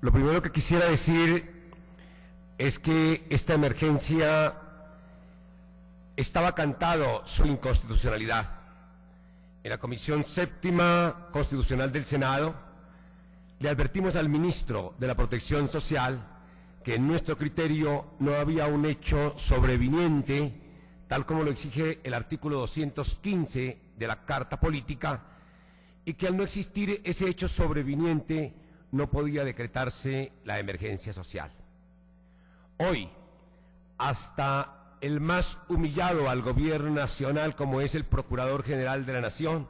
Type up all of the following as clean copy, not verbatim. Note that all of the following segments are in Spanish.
Lo primero que quisiera decir es que esta emergencia estaba cantado su inconstitucionalidad. En la Comisión Séptima Constitucional del Senado le advertimos al ministro de la Protección Social que en nuestro criterio no había un hecho sobreviniente, tal como lo exige el artículo 215 de la Carta Política, y que al no existir ese hecho sobreviniente no podía decretarse la emergencia social. Hoy, hasta el más humillado al gobierno nacional, como es el Procurador General de la Nación,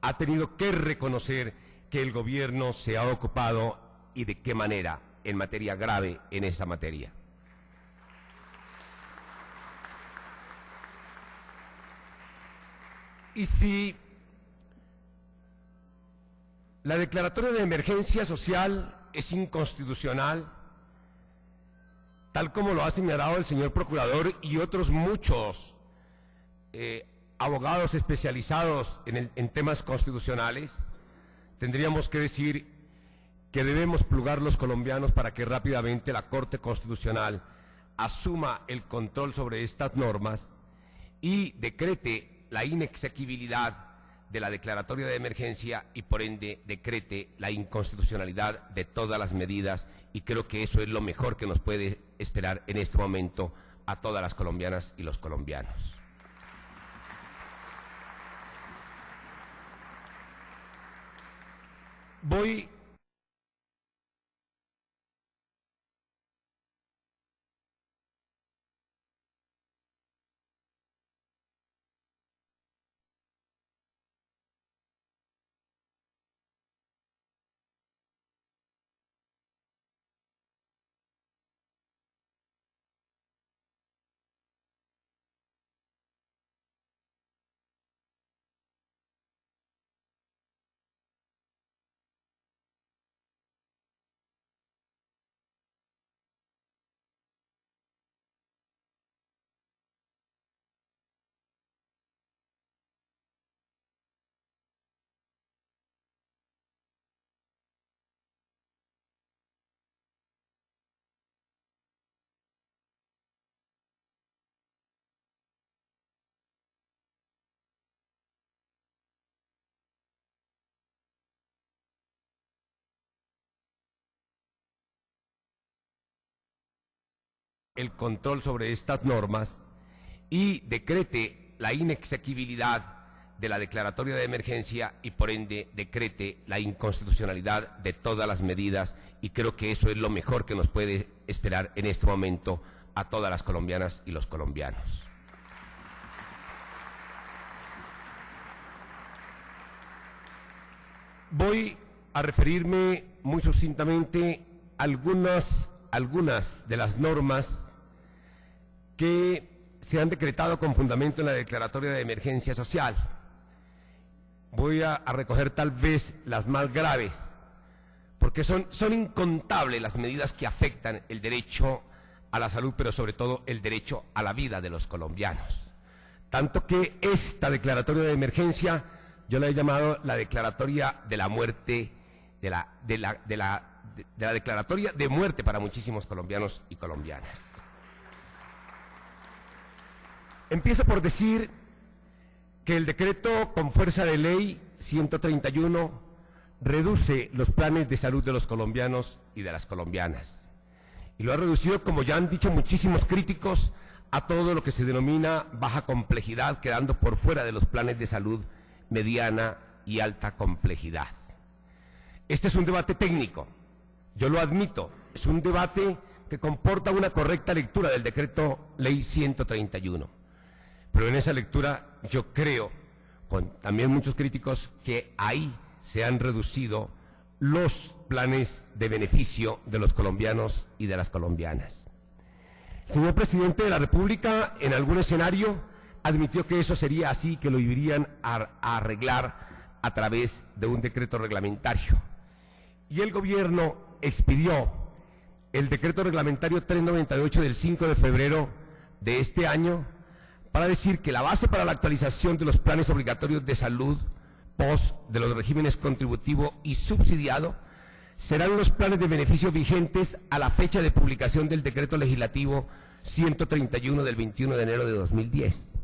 ha tenido que reconocer que el gobierno se ha ocupado y de qué manera en materia grave en esa materia. Y si la declaratoria de emergencia social es inconstitucional, tal como lo ha señalado el señor Procurador y otros muchos abogados especializados en temas constitucionales, tendríamos que decir que debemos plugar los colombianos para que rápidamente la Corte Constitucional asuma el control sobre estas normas y decrete la inexequibilidad de la declaratoria de emergencia y por ende decrete la inconstitucionalidad de todas las medidas, y creo que eso es lo mejor que nos puede esperar en este momento a todas las colombianas y los colombianos. Voy el control sobre estas normas y decrete la inexequibilidad de la declaratoria de emergencia y por ende decrete la inconstitucionalidad de todas las medidas, y creo que eso es lo mejor que nos puede esperar en este momento a todas las colombianas y los colombianos. Voy a referirme muy sucintamente a algunas de las normas que se han decretado con fundamento en la declaratoria de emergencia social. Voy a recoger tal vez las más graves, porque son incontables las medidas que afectan el derecho a la salud, pero sobre todo el derecho a la vida de los colombianos. Tanto que esta declaratoria de emergencia yo la he llamado la declaratoria de la muerte, de la declaratoria de muerte para muchísimos colombianos y colombianas. Empiezo por decir que el decreto con fuerza de ley 131 reduce los planes de salud de los colombianos y de las colombianas. Y lo ha reducido, como ya han dicho muchísimos críticos, a todo lo que se denomina baja complejidad, quedando por fuera de los planes de salud mediana y alta complejidad. Este es un debate técnico, yo lo admito, es un debate que comporta una correcta lectura del decreto ley 131. Pero en esa lectura yo creo, con también muchos críticos, que ahí se han reducido los planes de beneficio de los colombianos y de las colombianas. El señor presidente de la República, en algún escenario, admitió que eso sería así, que lo irían a arreglar a través de un decreto reglamentario. Y el gobierno expidió el decreto reglamentario 398 del 5 de febrero de este año para decir que la base para la actualización de los planes obligatorios de salud post de los regímenes contributivo y subsidiado serán los planes de beneficio vigentes a la fecha de publicación del decreto legislativo 131 del 21 de enero de 2010.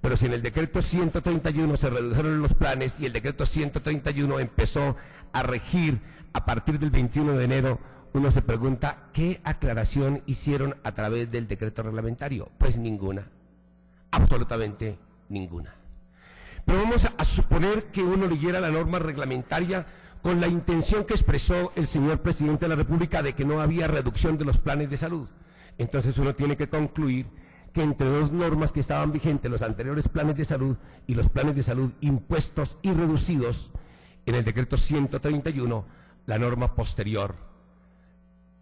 Pero si en el decreto 131 se redujeron los planes y el decreto 131 empezó a regir a partir del 21 de enero, uno se pregunta, ¿qué aclaración hicieron a través del decreto reglamentario? Pues ninguna, absolutamente ninguna. Pero vamos a suponer que uno leyera la norma reglamentaria con la intención que expresó el señor presidente de la República de que no había reducción de los planes de salud. Entonces uno tiene que concluir que entre dos normas que estaban vigentes, los anteriores planes de salud y los planes de salud impuestos y reducidos, en el decreto 131, la norma posterior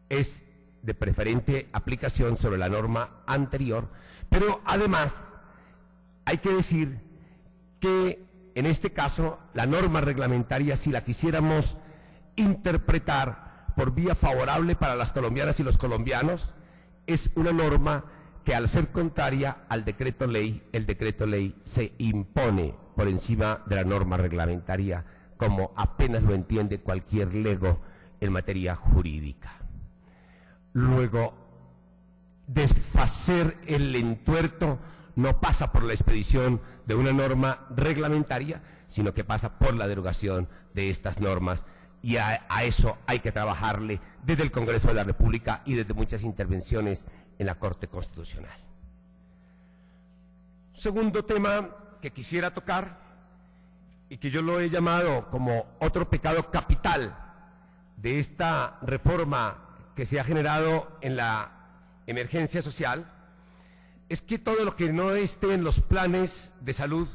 es de preferente aplicación sobre la norma anterior, pero además hay que decir que en este caso la norma reglamentaria, si la quisiéramos interpretar por vía favorable para las colombianas y los colombianos, es una norma que al ser contraria al decreto ley, el decreto ley se impone por encima de la norma reglamentaria, como apenas lo entiende cualquier lego en materia jurídica. Luego, desfacer el entuerto no pasa por la expedición de una norma reglamentaria, sino que pasa por la derogación de estas normas, y a eso hay que trabajarle desde el Congreso de la República y desde muchas intervenciones en la Corte Constitucional. Segundo tema que quisiera tocar, y que yo lo he llamado como otro pecado capital de esta reforma que se ha generado en la emergencia social, es que todo lo que no esté en los planes de salud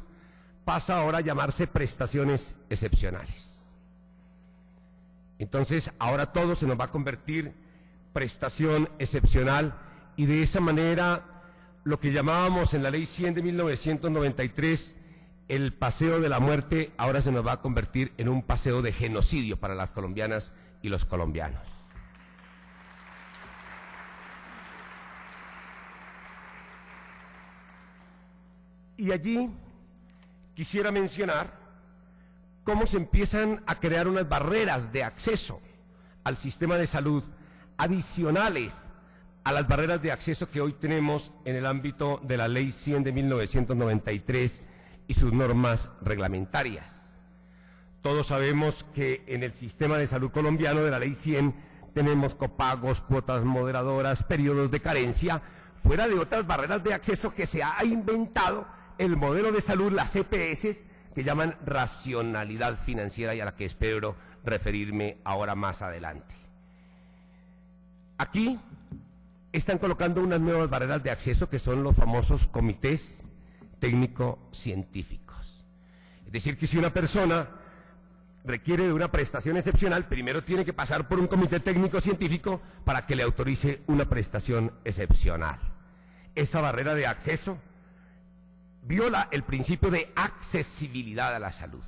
pasa ahora a llamarse prestaciones excepcionales. Entonces, ahora todo se nos va a convertir prestación excepcional, y de esa manera lo que llamábamos en la Ley 100 de 1993 el paseo de la muerte, ahora se nos va a convertir en un paseo de genocidio para las colombianas y los colombianos. Y allí quisiera mencionar cómo se empiezan a crear unas barreras de acceso al sistema de salud adicionales a las barreras de acceso que hoy tenemos en el ámbito de la Ley 100 de 1993 y sus normas reglamentarias. Todos sabemos que en el sistema de salud colombiano de la Ley 100 tenemos copagos, cuotas moderadoras, periodos de carencia, fuera de otras barreras de acceso que se ha inventado el modelo de salud, las EPS, que llaman racionalidad financiera, y a la que espero referirme ahora más adelante. Aquí están colocando unas nuevas barreras de acceso que son los famosos comités técnico-científicos. Es decir, que si una persona requiere de una prestación excepcional, primero tiene que pasar por un comité técnico-científico para que le autorice una prestación excepcional. Esa barrera de acceso viola el principio de accesibilidad a la salud.